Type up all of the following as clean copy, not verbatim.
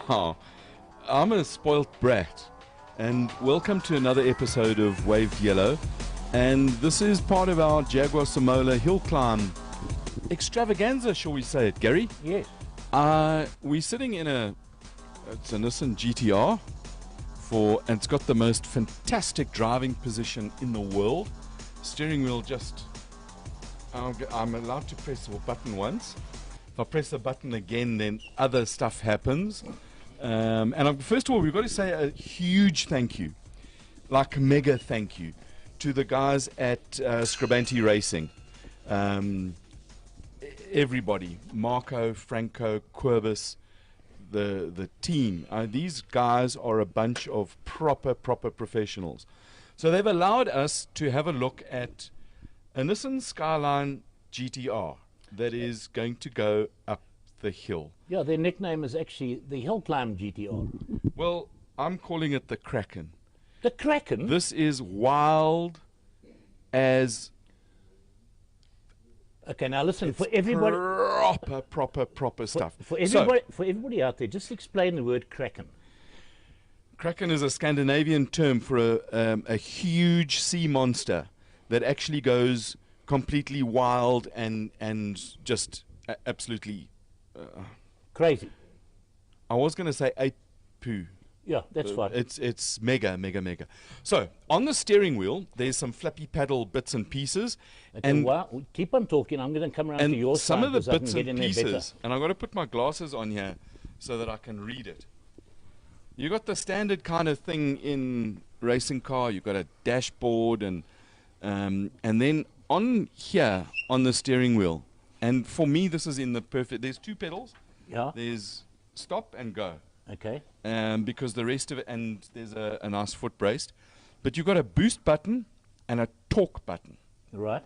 Wow, I'm a spoilt brat, and welcome to another episode of Waved Yellow. And this is part of our Jaguar Samola Hillclimb extravaganza, shall we say it, Gary? Yes. We're sitting in it's a Nissan GTR, and it's got the most fantastic driving position in the world. Steering wheel I'm allowed to press the button once. If I press the button again, then other stuff happens. First of all, we've got to say a huge thank you, like a mega thank you, to the guys at Scribante Racing. Everybody, Marco, Franco, Querbis, the team. These guys are a bunch of proper professionals. So they've allowed us to have a look at a Nissan Skyline GTR that is going to go up the hill. Yeah, their nickname is actually the Hillclimb GTR. Well, I'm calling it the Kraken. The Kraken? This is wild as... Okay, now listen, for everybody... Proper stuff. For everybody out there, just explain the word Kraken. Kraken is a Scandinavian term for a huge sea monster that actually goes completely wild and just absolutely... crazy. I was going to say ape poo. Yeah, that's fine. It's mega. So, on the steering wheel, there's some flappy paddle bits and pieces. Okay, and keep on talking. I'm going to come around to your side. Some of the bits and pieces, pieces, and I've got to put my glasses on here so that I can read it. You got the standard kind of thing in racing car. You've got a dashboard, and then on here on the steering wheel. And for me, this is in the perfect. There's two pedals. Yeah. There's stop and go. Okay. Because the rest of it, and there's a nice foot brace, but you've got a boost button and a torque button. Right.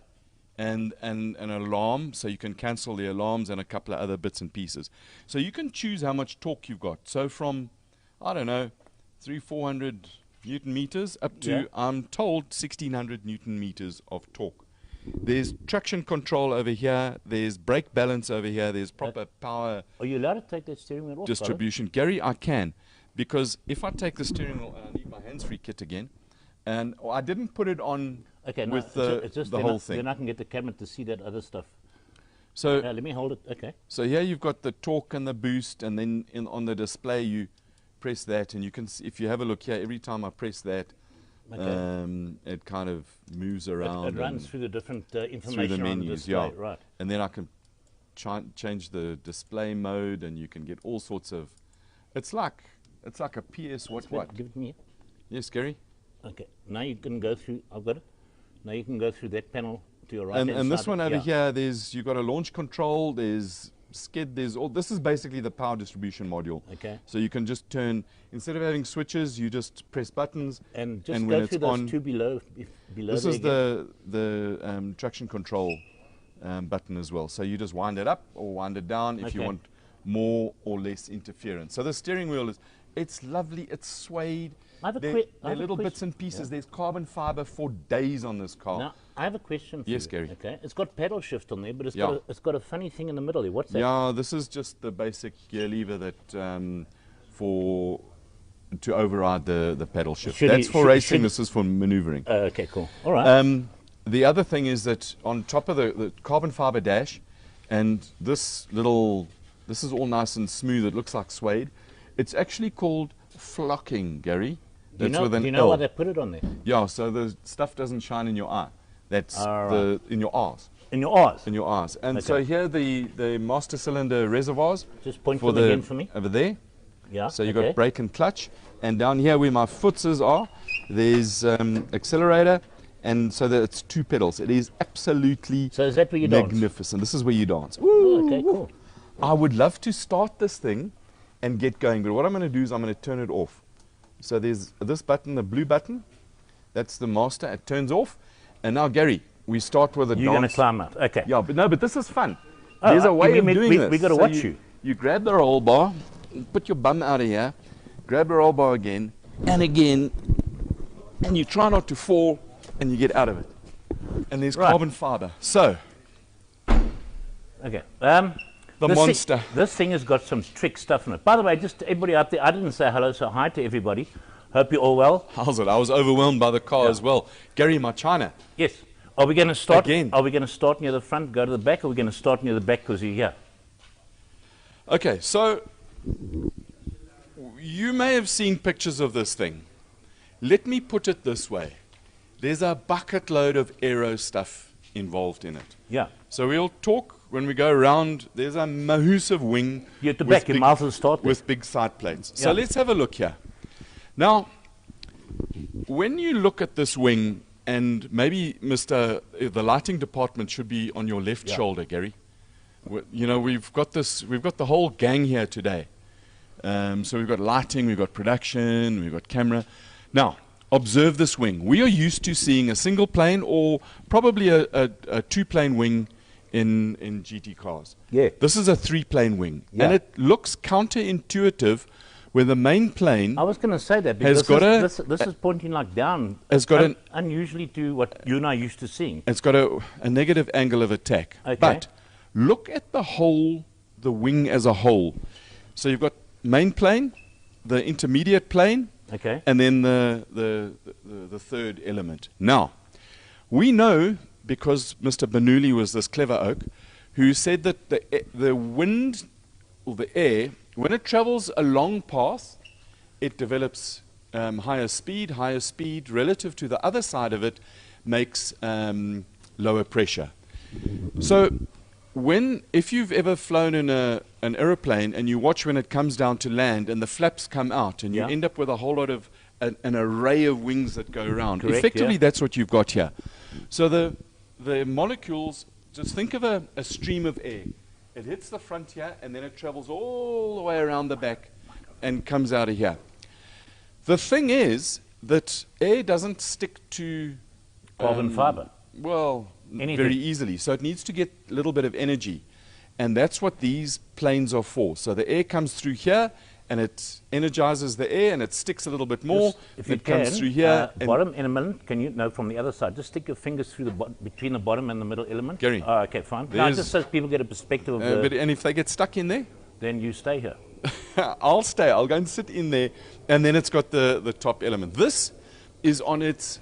And an alarm, so you can cancel the alarms, and a couple of other bits and pieces. So you can choose how much torque you've got. So from, I don't know, 300-400 Newton meters up to, I'm told, 1600 Newton meters of torque. There's traction control over here. There's brake balance over here. There's proper power. Are you allowed to take that steering wheel off? Distribution. Gary, I can. Because if I take the steering wheel, and I need my hands-free kit again, and I didn't put it on with the whole thing. Then I can get the camera to see that other stuff. So let me hold it. Okay. So here you've got the torque and the boost, and then on the display you press that, and you can see, if you have a look here, every time I press that, it kind of moves around. It runs through the different information through the menus, on the display, yeah. Right. And then I can change the display mode, and you can get all sorts of. It's like a PS. Give it to me. Yes, Gary. Okay. Now you can go through. I've got it. Now you can go through that panel to your right. And this one over here, you've got a launch control. There's skid. There's all. This is basically the power distribution module. Okay. So you can just turn, instead of having switches, you just press buttons. And just when go it's through those on, two below. This is the traction control button as well. So you just wind it up or wind it down if you want more or less interference. So the steering wheel it's lovely. It's suede. They're little bits and pieces. Yeah. There's carbon fiber for days on this car. Now, I have a question for you. Yes, Gary. Okay. It's got paddle shift on there, but it's got a funny thing in the middle here. What's that? Yeah, this is just the basic gear lever that to override the paddle shift. That's for racing. This is for maneuvering. Okay, cool. All right. The other thing is that on top of the carbon fiber dash, and this is all nice and smooth. It looks like suede. It's actually called flocking, Gary. Do you know why they put it on there? Yeah, so the stuff doesn't shine in your eye. That's in your arse. In your eyes? In your eyes. And so here the master cylinder reservoirs. Just point them again for me. Over there. Yeah. So you've got brake and clutch. And down here where my footses are, there's accelerator. And so that it's two pedals. It is absolutely so is that where you magnificent. This is where you dance. Oh, okay, cool. I would love to start this thing and get going, but what I'm going to do is I'm going to turn it off. So there's this button, the blue button. That's the master. It turns off. And now, Gary, we start with a dance. You're going to climb out. Okay. Yeah, but this is fun. There's a way of doing this. We've got to watch you. You grab the roll bar, put your bum out of here, grab the roll bar again, and you try not to fall, and you get out of it. And there's carbon fiber. So, Okay. The this monster. This thing has got some trick stuff in it. By the way, just everybody out there, I didn't say hello, so hi to everybody. Hope you're all well. How's it? I was overwhelmed by the car as well. Gary, my China. Yes. Are we going to start Again. Are we going to start near the front, go to the back, or are we going to start near the back because you're here? Okay, so you may have seen pictures of this thing. Let me put it this way. There's a bucket load of aero stuff involved in it. Yeah. So we'll talk when we go around. There's a massive wing You're at the back, you might as well start with big side plates. So Yeah. let's have a look here. Now, when you look at this wing, and maybe the lighting department should be on your left shoulder, Gary. You know, we've got the whole gang here today. So we've got lighting, we've got production, we've got camera. Now, observe this wing. We are used to seeing a single plane or probably a two-plane wing in GT cars. Yeah. This is a three-plane wing. Yeah. And it looks counterintuitive where the main plane I was going to say that because this is pointing like down. has got unusually to what you and I used to seeing. it's got a negative angle of attack. Okay. But look at the wing as a whole. So you've got main plane, the intermediate plane, Okay. and then the third element. Now, we know, because Mr. Bernoulli was this clever oak, who said that the wind, or the air, when it travels a long path, it develops higher speed. Higher speed relative to the other side of it makes lower pressure. So if you've ever flown in an aeroplane and you watch when it comes down to land and the flaps come out and you end up with a whole lot of an array of wings that go around. Correct, Effectively, that's what you've got here. So the molecules, just think of a stream of air. It hits the front here and then it travels all the way around the back and comes out of here. The thing is that air doesn't stick to Carbon fiber. well, Anything. very easily. So it needs to get a little bit of energy. And that's what these planes are for. So the air comes through here and it energizes the air and it sticks a little bit more. If and you it comes can, through here. and bottom element, can you know from the other side? Just stick your fingers through between the bottom and the middle element. Gary, Oh, okay, fine. No, there's- just so people get a perspective of and if they get stuck in there, then you stay here. I'll stay. I'll go and sit in there. And then it's got the top element. This is on its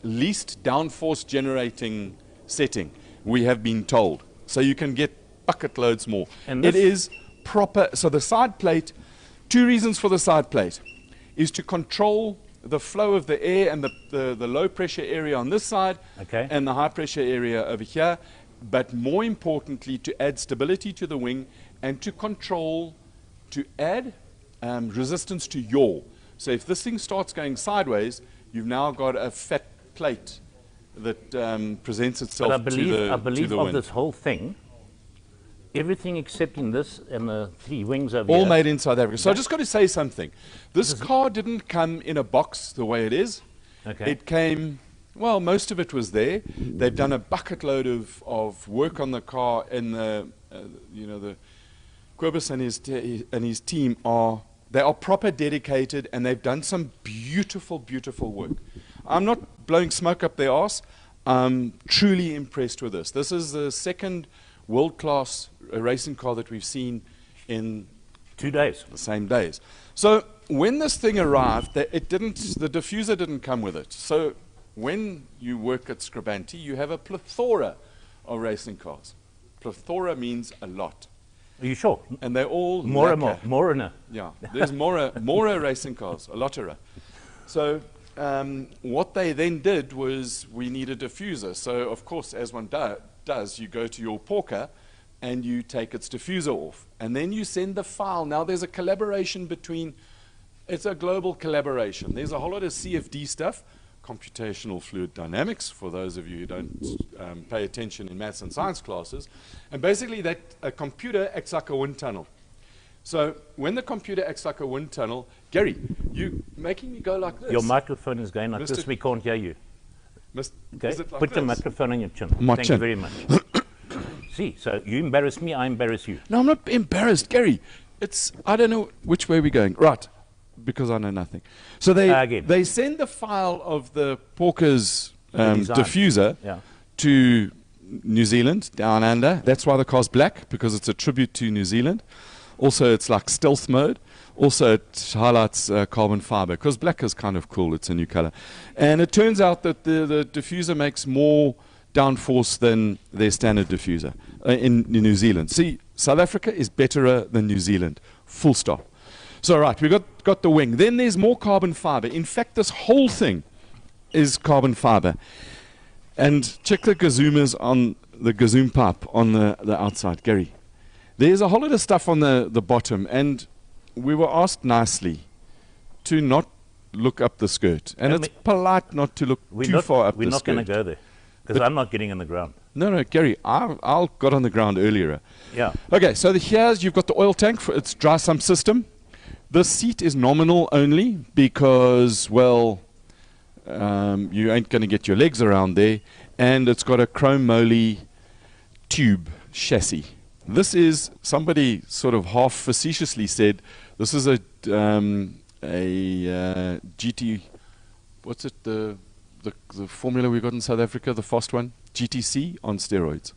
least downforce generating setting, we have been told. So you can get bucket loads more. And it this- is proper. So the side plate, two reasons for the side plate, is to control the flow of the air and the low pressure area on this side Okay. and the high pressure area over here. But more importantly, to add stability to the wing and to add resistance to yaw. So if this thing starts going sideways, you've now got a fat plate that presents itself But I believe, to the, I believe to the of wind. this whole thing, everything excepting this and the three wings over All here. made in South Africa. So I just got to say something. This car didn't come in a box the way it is. Okay. It came, well, most of it was there. They've done a bucket load of work on the car, and the Quibus and his team are proper dedicated, and they've done some beautiful, beautiful work. I'm not blowing smoke up their arse. I'm truly impressed with this. This is the second world-class racing car that we've seen in 2 days. the same days. So when this thing arrived, the diffuser didn't come with it. So when you work at Scribante, you have a plethora of racing cars. Plethora means a lot. Are you sure? And they're all More and lacquer. more and Yeah, there's more racing cars, a lotera. So what they then did was we need a diffuser. So of course, as one does, you go to your porker and you take its diffuser off. And then you send the file. Now there's a collaboration it's a global collaboration. There's a whole lot of CFD stuff, computational fluid dynamics, for those of you who don't pay attention in maths and science classes. And basically a computer acts like a wind tunnel. So when the computer acts like a wind tunnel, Gary, you making me go like this. Your microphone is going like Mr. this. We can't hear you. Okay? Is it like Put the this? microphone on your chin. My Thank chin. you very much. See, so you embarrass me, I embarrass you. No, I'm not embarrassed, Gary. I don't know which way we're going. Right, because I know nothing. So Again. they send the file of the Porker's The design. diffuser Yeah. to New Zealand, down under. That's why the car's black, because it's a tribute to New Zealand. Also, it's like stealth mode. Also, it highlights carbon fiber, because black is kind of cool. It's a new color. And it turns out that the diffuser makes more downforce than their standard diffuser in New Zealand. See, South Africa is better than New Zealand. Full stop. So, right, we've got the wing. Then there's more carbon fiber. In fact, this whole thing is carbon fiber. And check the gazoomas on the gazoom pipe on the outside, Gary. There's a whole lot of stuff on the bottom, and we were asked nicely to not look up the skirt. And it's polite not to look too far up the skirt. We're not going to go there, because I'm not getting on the ground. No, Gary, I got on the ground earlier. Yeah. Okay, so here's, you've got the oil tank for its dry sump system. The seat is nominal only because, well, you ain't going to get your legs around there. And it's got a chrome moly tube chassis. This is, somebody sort of half facetiously said, this is a GT, what's it, the formula we got in South Africa, the fast one? GTC on steroids.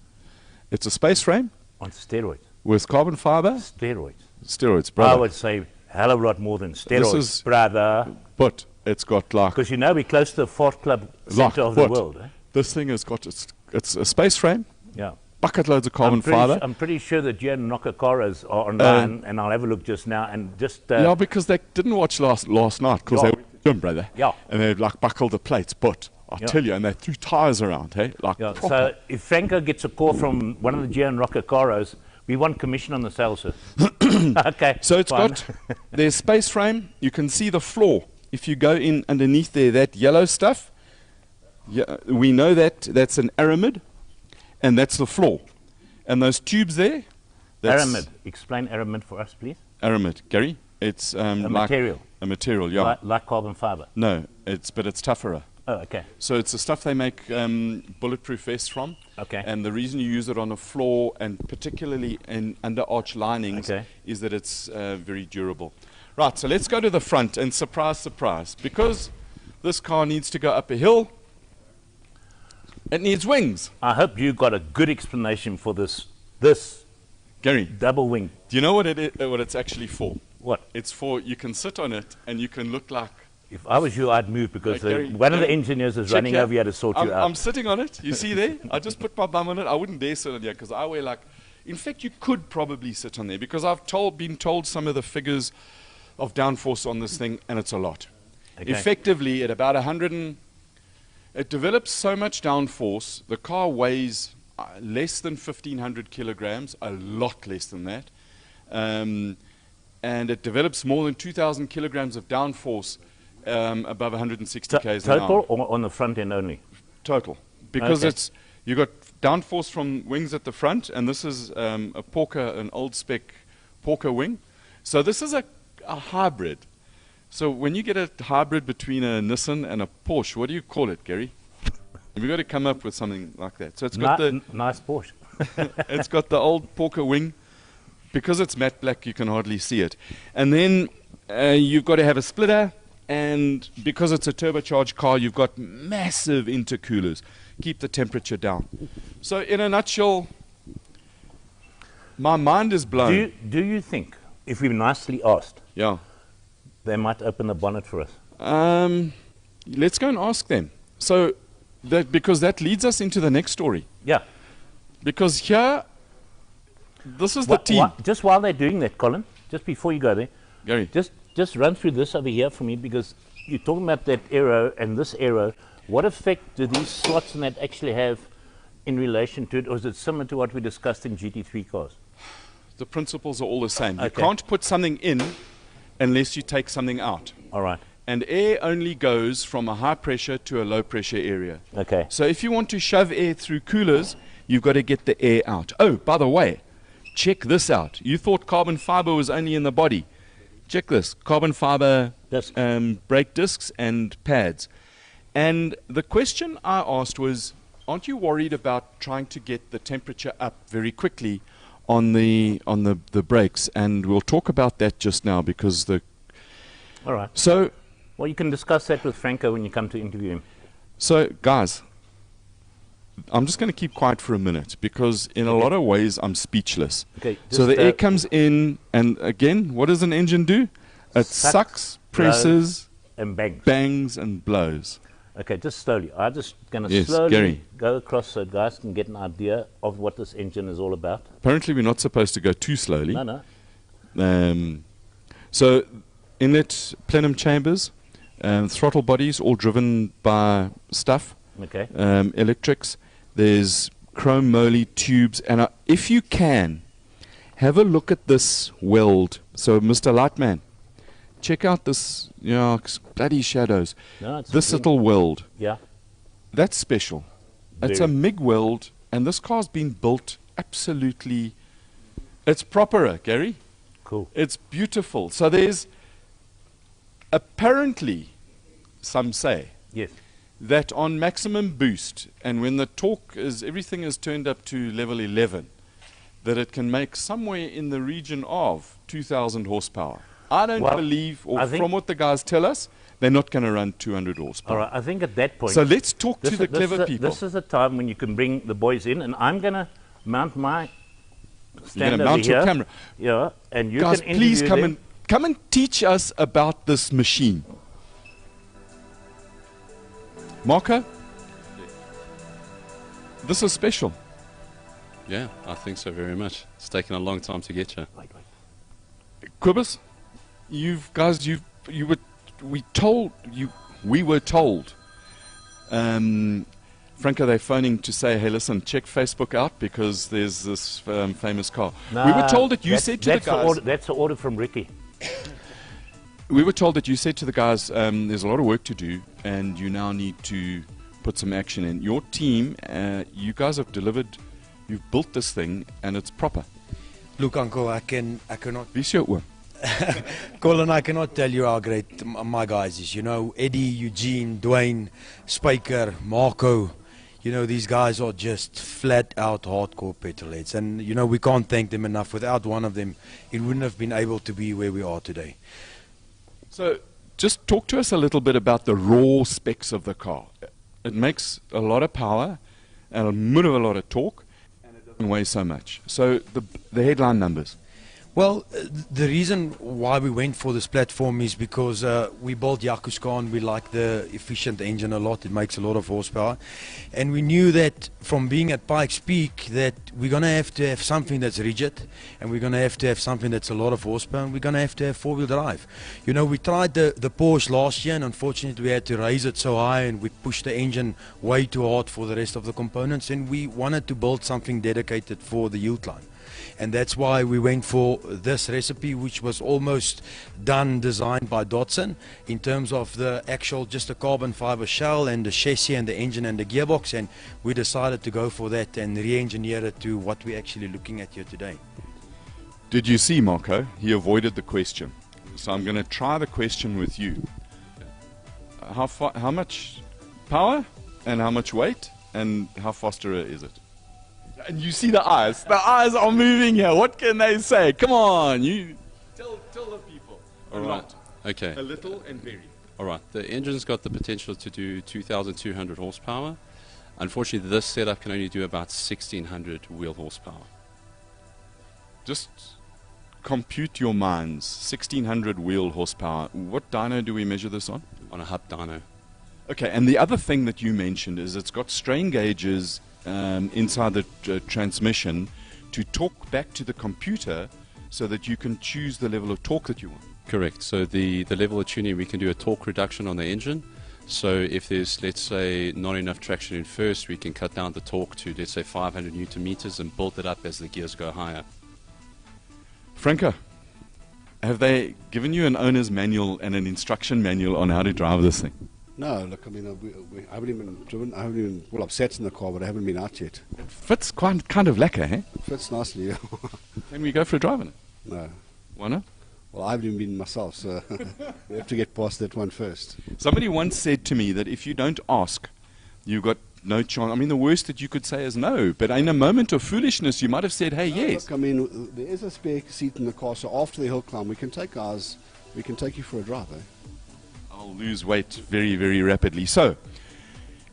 It's a space frame. On steroids. With carbon fiber. Steroids. Steroids, brother. I would say a hell of a lot more than steroids, brother. But it's got like... Because you know we're close to the Fort Club center of the world. Eh? This thing has got, it's a space frame. Yeah. Bucket loads of carbon fiber. I'm pretty sure that Jan Nakakoras are online, and I'll have a look just now. And just yeah, because they didn't watch last night, because they were in the gym, brother. Yeah. And they like buckled the plates, but I tell you, and they threw tires around, hey? Like proper. So if Franco gets a call from one of the Jan Nakakoras, we want commission on the sales, sir. Okay. So it's got their space frame. You can see the floor. If you go in underneath there, that yellow stuff, yeah, we know that that's an aramid, and that's the floor. And those tubes there, that's aramid. Explain aramid for us, please. Aramid, Gary. It's a like material. A material, yeah. Like carbon fiber. No, but it's tougher. Oh, okay. So it's the stuff they make bulletproof vests from. Okay. And the reason you use it on the floor, and particularly in under arch linings, is that it's very durable. Right, so let's go to the front, and surprise, surprise, because this car needs to go up a hill, it needs wings. I hope you got a good explanation for this Gary, double wing. Do you know what it's actually for? What? It's for, you can sit on it and you can look like... If I was you, I'd move, because one of the engineers is running over here to sort you out. I'm sitting on it. You see there? I just put my bum on it. I wouldn't dare sit on here because I wear like... In fact, you could probably sit on there, because I've been told some of the figures of downforce on this thing, and it's a lot. Okay. Effectively, at about 100 it develops so much downforce, the car weighs less than 1,500 kilograms, a lot less than that. And it develops more than 2,000 kilograms of downforce above 160 k's an hour. Total or on the front end only? Total. Because you got downforce from wings at the front, and this is a Porker, an old spec Porker wing. So this is a hybrid. So when you get a hybrid between a Nissan and a Porsche, what do you call it, Gary? We've got to come up with something like that. So it's got the nice Porsche. it's got the old Porker wing. Because it's matte black, you can hardly see it. And then you've got to have a splitter, and because it's a turbocharged car, you've got massive intercoolers. Keep the temperature down. So in a nutshell, my mind is blown. Do you think, if we were nicely asked, they might open the bonnet for us? Let's go and ask them. So, because that leads us into the next story. Yeah. Because here, this is the team. Just while they're doing that, Colin, just before you go there, Gary, just run through this over here for me, because you're talking about that aero and this aero. What effect do these slots and that actually have in relation to it, or is it similar to what we discussed in GT3 cars? The principles are all the same. You can't put something in unless you take something out. All right. And air only goes from a high pressure to a low pressure area. Okay. So if you want to shove air through coolers, you've got to get the air out. Oh, by the way, check this out. You thought carbon fiber was only in the body. Check this. Carbon fiber brake discs and pads. And the question I asked was, aren't you worried about trying to get the temperature up very quickly on the brakes? And we'll talk about that just now, because the... All right. So... Well, you can discuss that with Franco when you come to interview him. So, guys, I'm just going to keep quiet for a minute because in a lot of ways I'm speechless. Okay, So the air comes in, and again, what does an engine do? It sucks, presses, and bangs. bangs, and blows. Okay, just slowly. I'm just going to Yes, slowly Gary. go across so guys can get an idea of what this engine is all about. Apparently, we're not supposed to go too slowly. No, no. So inlet plenum chambers, throttle bodies, all driven by stuff. Okay. Electrics. There's chrome moly tubes, and if you can, have a look at this weld. So, Mr. Lightman, check out this, bloody shadows. No, it's This green. little weld, Yeah. that's special. It's a Very. MIG weld, and this car's been built absolutely. It's proper, Gary. Cool. It's beautiful. So there's apparently, some say, Yes. that on maximum boost, and when the torque is, everything is turned up to level 11, that it can make somewhere in the region of 2,000 horsepower. I don't Well, believe, or I think- from what the guys tell us, they're not going to run 200 horsepower. All right, I think at that point... So let's talk to this the is- this clever is a- people. This is the time when you can bring the boys in, and I'm going to mount my You're stand going to over mount your here. camera. Yeah, and you Guys, can please interview come them. and teach us about this machine. Marco? This is special. Yeah, I think so very much. It's taken a long time to get here. Wait. Quibbers, we were told, Franco, they're phoning to say, hey, listen, check Facebook out because there's this famous car. We were told that you said to the guys, That's an order from Ricky. we were told that you said to the guys, there's a lot of work to do and you now need to put some action in. Your team, you guys have delivered, you've built this thing and it's proper. Look, Uncle, I cannot, Wie is jou oom? Colin, I cannot tell you how great my guys is. You know, Eddie, Eugene, Dwayne, Spiker, Marco. You know, these guys are just flat out hardcore petrolheads. And, you know, we can't thank them enough. Without one of them, it wouldn't have been able to be where we are today. So just talk to us a little bit about the raw specs of the car. It makes a lot of power and a lot of torque, and it doesn't weigh so much. So the headline numbers. Well, the reason why we went for this platform is because we built Yakutskan. We like the efficient engine a lot. It makes a lot of horsepower. And we knew that from being at Pikes Peak that we're going to have something that's rigid, and we're going to have something that's a lot of horsepower, and we're going to have four-wheel drive. You know, we tried the Porsche last year, and unfortunately we had to raise it so high, and we pushed the engine way too hard for the rest of the components, and we wanted to build something dedicated for the Hillclimb. And that's why we went for this recipe, which was almost done, designed by Dodson, in terms of the actual, just a carbon fiber shell and the chassis and the engine and the gearbox. And we decided to go for that and re-engineer it to what we're actually looking at here today. Did you see, Marco? He avoided the question. So I'm going to try the question with you. How much power and how much weight and how faster is it? And you see the eyes. The eyes are moving here. What can they say? Come on, you tell the people. All right. Okay. A little and very. All right. The engine's got the potential to do 2,200 horsepower. Unfortunately, this setup can only do about 1,600 wheel horsepower. Just compute your minds. 1,600 wheel horsepower. What dyno do we measure this on? On a hub dyno. Okay, and the other thing that you mentioned is it's got strain gauges inside the transmission to talk back to the computer so that you can choose the level of torque that you want. Correct. So the level of tuning, we can do a torque reduction on the engine. So if there's, let's say, not enough traction in first, we can cut down the torque to, let's say, 500 Newton meters and build it up as the gears go higher. Franco, have they given you an owner's manual and an instruction manual on how to drive this thing? No, look, I mean, I haven't even driven, well, I've sat in the car, but I haven't been out yet. It fits kind of lekker, eh? Fits nicely, yeah. Can we go for a drive in it? No. Why not? Well, I haven't even been myself, so we have to get past that one first. Somebody once said to me that if you don't ask, you've got no chance. I mean, the worst that you could say is no, but in a moment of foolishness, you might have said, hey, yes. Look, I mean, there is a spare seat in the car, so after the hill climb, we can take you for a drive, eh? I'll lose weight very, very rapidly. So,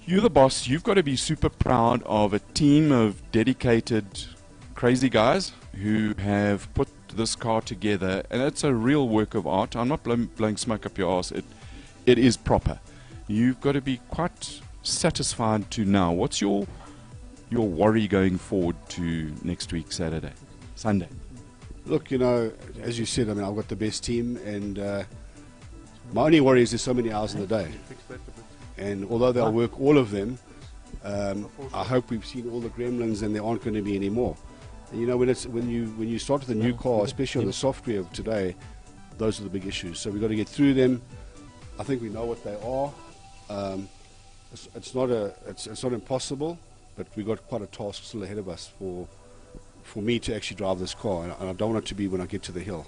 You're the boss. You've got to be super proud of a team of dedicated, crazy guys who have put this car together, and it's a real work of art. I'm not blowing smoke up your ass. It is proper. You've got to be quite satisfied to now. What's your worry going forward to next week, Sunday? Look, as you said, I mean, I've got the best team, and my only worry is there's so many hours in the day. And although they'll work all of them, I hope we've seen all the gremlins and there aren't going to be any more. And when you start with a new car, especially on the software of today, those are the big issues. So we've got to get through them. I think we know what they are. It's not impossible, but we've got quite a task still ahead of us for me to actually drive this car, and I don't want it to be when I get to the hill.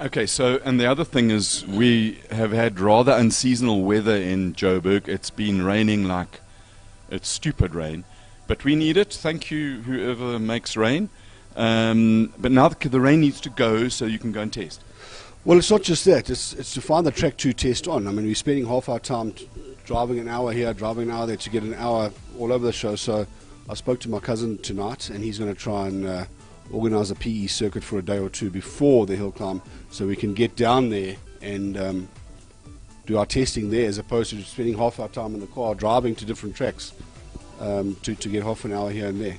Okay, so, and the other thing is we have had rather unseasonal weather in Joburg. It's been raining like it's stupid rain, but we need it. Thank you, whoever makes rain. But now the rain needs to go so you can go and test. Well, it's not just that. It's to find the track to test on. I mean, we're spending half our time driving an hour here, driving an hour there to get an hour all over the show. So I spoke to my cousin tonight, and he's going to try and organise a PE circuit for a day or two before the hill climb, so we can get down there and do our testing there, as opposed to spending half our time in the car driving to different tracks to get half an hour here and there.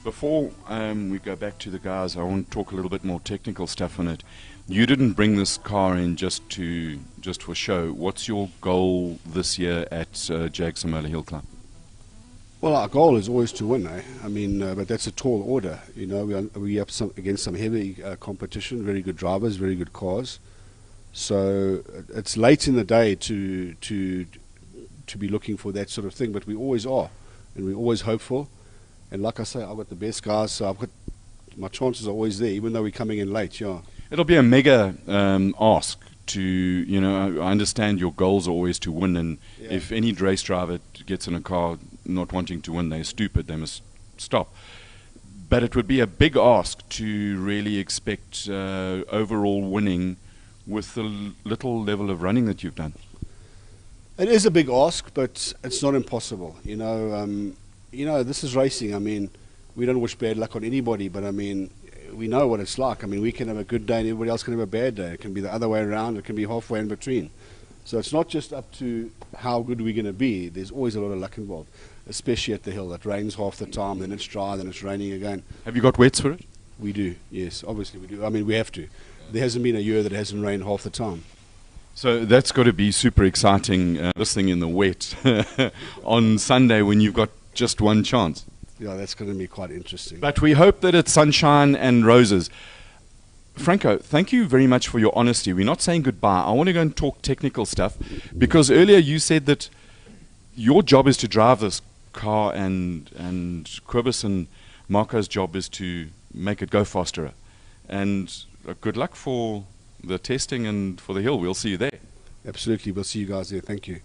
Before we go back to the guys, I want to talk a little bit more technical stuff on it. You didn't bring this car in just for show. What's your goal this year at Jag Samola Hill Climb? Well, our goal is always to win, eh? I mean, but that's a tall order. We're up against some heavy competition, very good drivers, very good cars. So it's late in the day to be looking for that sort of thing, but we always are, and we're always hopeful. And like I say, I've got the best guys, so my chances are always there, even though we're coming in late. Yeah, it'll be a mega ask. I understand your goals are always to win, and if any race driver gets in a car not wanting to win, they're stupid, they must stop. But it would be a big ask to really expect overall winning with the little level of running that you've done. It is a big ask, but it's not impossible. This is racing. I mean, we don't wish bad luck on anybody, but I mean, we know what it's like. I mean, we can have a good day and everybody else can have a bad day. It can be the other way around. It can be halfway in between. So it's not just up to how good we're going to be. There's always a lot of luck involved, especially at the hill. It rains half the time, then it's dry, then it's raining again. Have you got wets for it? We do, yes. Obviously we do. I mean, we have to. There hasn't been a year that hasn't rained half the time. So that's got to be super exciting, this thing in the wet on Sunday when you've got just one chance. Yeah, that's going to be quite interesting. But we hope that it's sunshine and roses. Franco, thank you very much for your honesty. We're not saying goodbye. I want to go and talk technical stuff, because earlier you said that your job is to drive this car, and Quibus and Marco's job is to make it go faster. And good luck for the testing and for the hill. We'll see you there. Absolutely. We'll see you guys there. Thank you.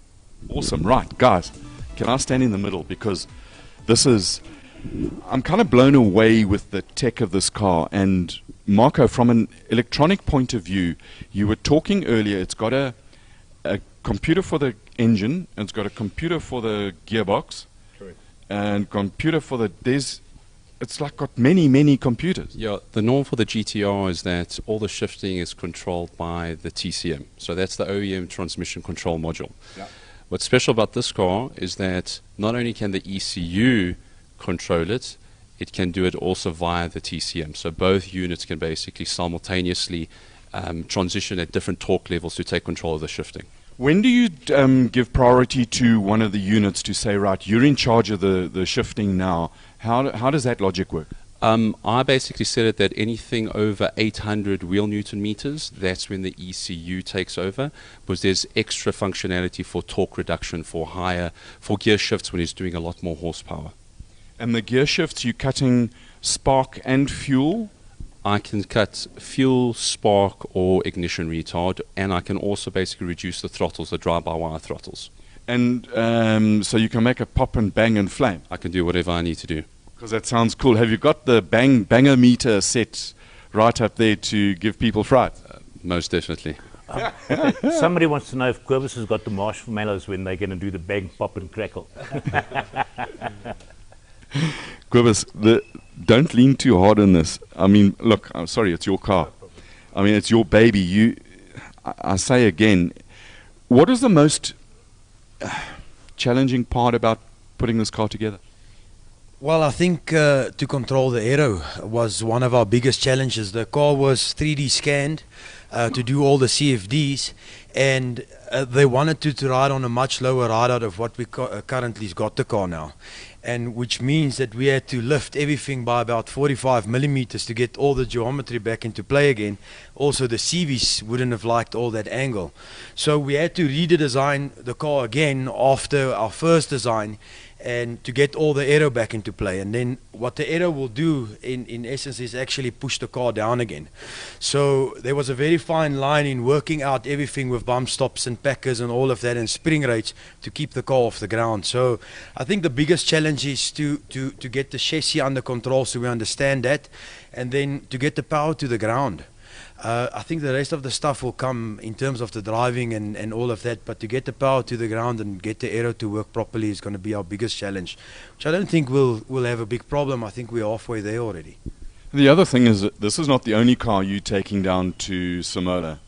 Awesome. Right, guys, can I stand in the middle? Because I'm kind of blown away with the tech of this car. And Marco, from an electronic point of view, you were talking earlier, it's got a computer for the engine, and it's got a computer for the gearbox. Correct. And computer for it's like got many computers. Yeah, the norm for the GTR is that all the shifting is controlled by the TCM. So that's the OEM transmission control module. Yeah. What's special about this car is that not only can the ECU control it, it can do it also via the TCM. So both units can basically simultaneously transition at different torque levels to take control of the shifting. When do you give priority to one of the units to say, right, you're in charge of the shifting now? How does that logic work? I basically set it that anything over 800 wheel newton meters, that's when the ECU takes over, because there's extra functionality for torque reduction, for gear shifts when it's doing a lot more horsepower. And the gear shifts, you're cutting spark and fuel? I can cut fuel, spark, or ignition retard, and I can also basically reduce the throttles, the drive-by-wire throttles. And so you can make a pop and bang and flame? I can do whatever I need to do. Because that sounds cool. Have you got the banger meter set right up there to give people fright? Most definitely. Somebody wants to know if Quibus has got the marshmallows when they're going to do the bang, pop, and crackle. Quibus, don't lean too hard on this. I mean, look, I'm sorry, it's your car. I mean, it's your baby. I say again, what is the most challenging part about putting this car together? Well, I think to control the aero was one of our biggest challenges. The car was 3D scanned to do all the CFDs, and they wanted to ride on a much lower ride out of what we currently got the car now. And which means that we had to lift everything by about 45 millimeters to get all the geometry back into play again. Also, the CVs wouldn't have liked all that angle. So we had to redesign the car again after our first design, and to get all the aero back into play. And then what the aero will do in essence is actually push the car down again. So there was a very fine line in working out everything with bump stops and packers and all of that, and spring rates to keep the car off the ground. So I think the biggest challenge is to get the chassis under control, so we understand that, and then to get the power to the ground. I think the rest of the stuff will come in terms of the driving and all of that, but to get the power to the ground and get the aero to work properly is going to be our biggest challenge, which I don't think we'll have a big problem. I think we're halfway there already. The other thing is that this is not the only car you're taking down to Samoa.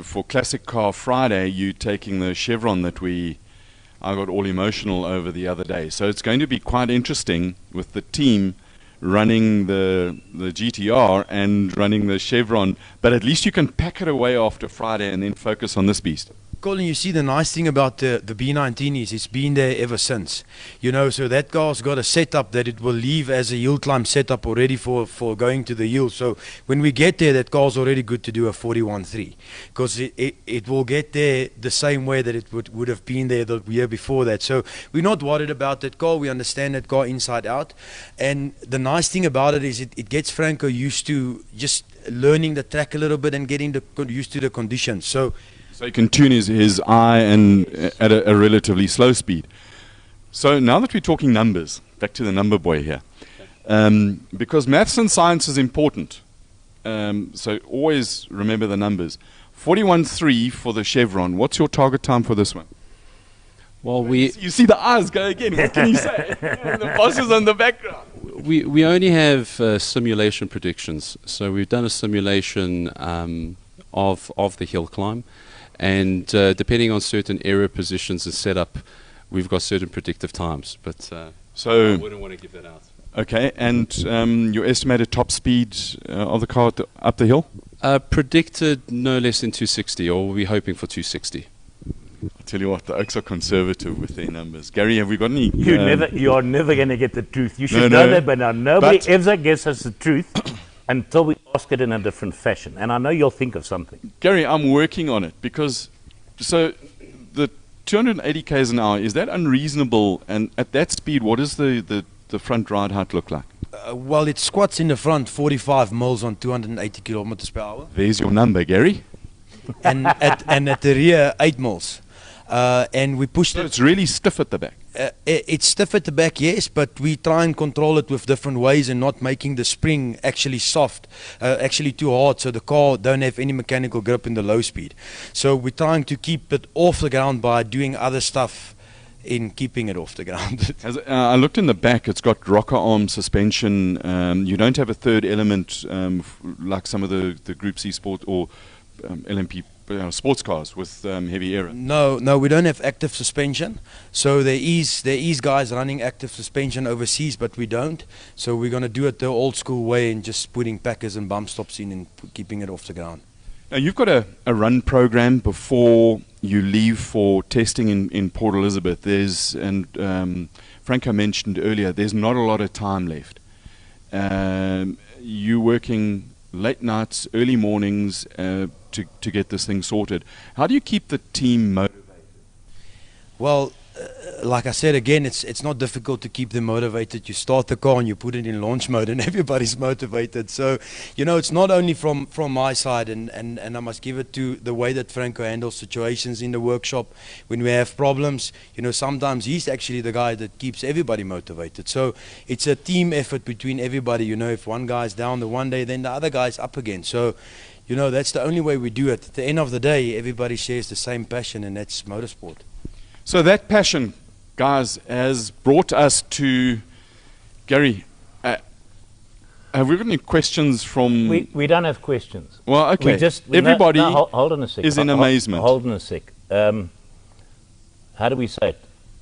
For Classic Car Friday, you're taking the Chevron that I got all emotional over the other day. So it's going to be quite interesting with the team running the GTR and running the Chevron, but at least you can pack it away after Friday and then focus on this beast. Colin, you see, the nice thing about the B19 is it's been there ever since. You know, so that car's got a setup that it will leave as a Hillclimb setup already for going to the hill. So when we get there, that car's already good to do a 41.3, because it will get there the same way that it would have been there the year before that. So we're not worried about that car. We understand that car inside out. And the nice thing about it is it gets Franco used to just learning the track a little bit and getting used to the conditions. So he can tune his eye and at a relatively slow speed. So now that we're talking numbers, back to the number boy here, because maths and science is important. So always remember the numbers. 41.3 for the Chevron. What's your target time for this one? Well, you see the eyes go again. What can you say? The boss is on the background. We only have simulation predictions. So we've done a simulation of the hill climb. And depending on certain aero positions and setup, we've got certain predictive times. But so I wouldn't want to give that out. Okay, and your estimated top speed of the car up the hill? Predicted no less than 260, or we're hoping for 260. I'll tell you what, the Oaks are conservative with their numbers. Gary, have we got any? You are never going to get the truth. You should know that, but now nobody ever gets us the truth until we ask it in a different fashion. And I know you'll think of something. Gary, I'm working on it, because so the 280 k's an hour, is that unreasonable? And at that speed, what does the front ride height look like? Well, it squats in the front 45 mils on 280 kilometers per hour. There's your number, Gary. and at the rear 8 mils. And we pushed so it's really stiff at the back. It's stiff at the back, yes, but we try and control it with different ways and not making the spring actually soft, actually too hard, so the car don't have any mechanical grip in the low speed. So we're trying to keep it off the ground by doing other stuff in keeping it off the ground. I looked in the back, it's got rocker arm suspension. You don't have a third element like some of the Group C Sport or LMP sports cars with heavy aero. No, we don't have active suspension. So there is guys running active suspension overseas, but we don't. So we're going to do it the old school way and just putting packers and bump stops in and keeping it off the ground. Now you've got a run program before you leave for testing in Port Elizabeth. Franco mentioned earlier, there's not a lot of time left. You're working late nights, early mornings to get this thing sorted. How do you keep the team motivated? Well, like I said again, it's not difficult to keep them motivated. You start the car and you put it in launch mode and everybody's motivated. So, you know, it's not only from my side, and I must give it to the way that Franco handles situations in the workshop. When we have problems, you know, sometimes he's actually the guy that keeps everybody motivated. So it's a team effort between everybody. You know, if one guy's down the one day, then the other guy's up again. So you know, that's the only way we do it. At the end of the day, everybody shares the same passion, and that's motorsport. So that passion, guys, has brought us to Gary. Have we got any questions from? We don't have questions. Well, okay. Everybody hold on a sec. is in amazement. Hold on a sec. How do we say it?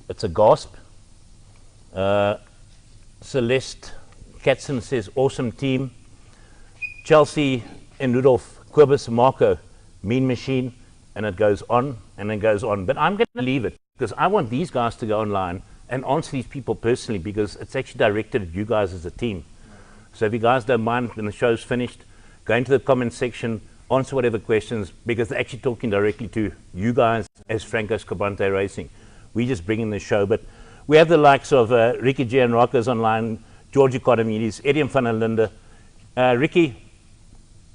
It's a gasp. Celeste Katzen says, awesome team. Chelsea and Rudolph, Quibus, Marco, mean machine, and it goes on and it goes on. But I'm going to leave it because I want these guys to go online and answer these people personally, because it's actually directed at you guys as a team. So if you guys don't mind, when the show's finished, go into the comment section, answer whatever questions, because they're actually talking directly to you guys as Franco Scribante Racing. We just bring in the show, but we have the likes of Ricky J. and Rocco's online, Georgie Cotamidis, Eddie van der Linde, Ricky,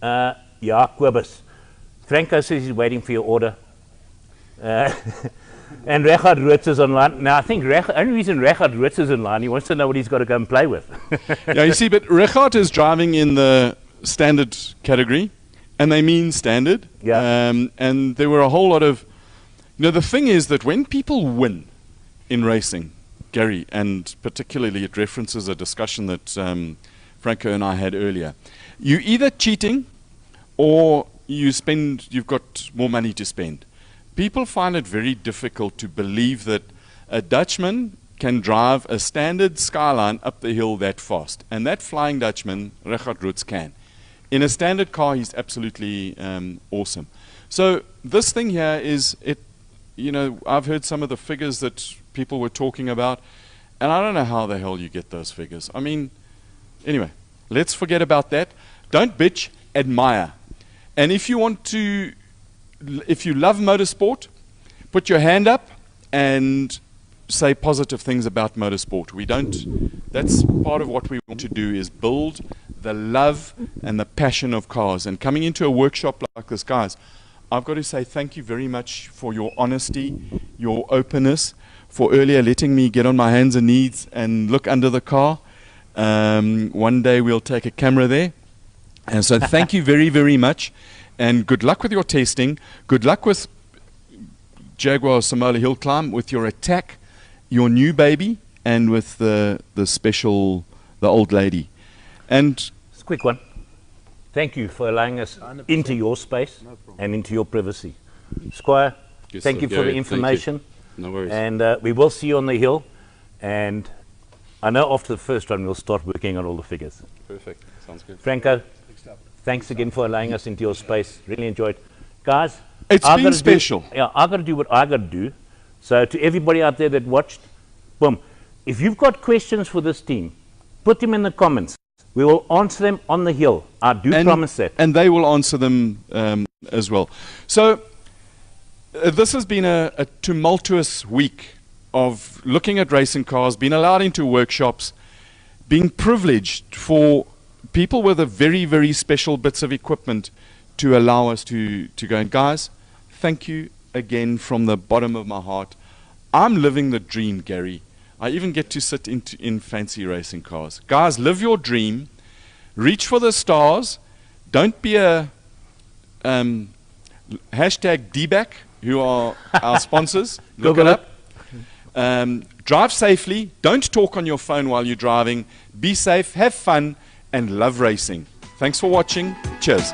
yeah, Quibus. Franco says he's waiting for your order. And Rechard Roots is online. Now, I think the only reason Rechard Roots is online, he wants to know what he's got to go and play with. Yeah, you see, but Rechard is driving in the standard category, and they mean standard. Yeah. And there were a whole lot of, you know, the thing is that when people win in racing, Gary, and particularly it references a discussion that Franco and I had earlier, you either cheating or you've got more money to spend. People find it very difficult to believe that a Dutchman can drive a standard Skyline up the hill that fast. And that Flying Dutchman, Rechard Roots, can. In a standard car, he's absolutely awesome. So this thing here is, you know, I've heard some of the figures that people were talking about, and I don't know how the hell you get those figures. I mean, anyway, let's forget about that. Don't bitch, admire. And if you want to, if you love motorsport, put your hand up and say positive things about motorsport. We don't, that's part of what we want to do, is build the love and the passion of cars. And coming into a workshop like this, guys, I've got to say thank you very much for your honesty, your openness, for earlier letting me get on my hands and knees and look under the car. One day we'll take a camera there. And so thank you very, very much. And good luck with your tasting. Good luck with Jaguar Samola Hillclimb, with your attack, your new baby, and with the special, the old lady. And It's a quick one. Thank you for allowing us 100%. Into your space and into your privacy. Squire, Yes, thank sir. you for the Gary, information. No worries. And we will see you on the hill. And I know after the first run we'll start working on all the figures. Perfect. Sounds good. Franco, thanks again for allowing us into your space. Really enjoyed. Guys, it's been special. I've got to do what I got to do. So to everybody out there that watched, boom. If you've got questions for this team, put them in the comments. We will answer them on the hill. I do promise that. And they will answer them as well. So this has been a tumultuous week of looking at racing cars, being allowed into workshops, being privileged for people with a very, very special bits of equipment to allow us to go. And guys, thank you again from the bottom of my heart. I'm living the dream, Gary. I even get to sit in fancy racing cars. Guys, live your dream. Reach for the stars. Don't be a hashtag DBAC, who are our sponsors. Look it up. Drive safely. Don't talk on your phone while you're driving. Be safe. Have fun. And love racing. Thanks for watching. Cheers.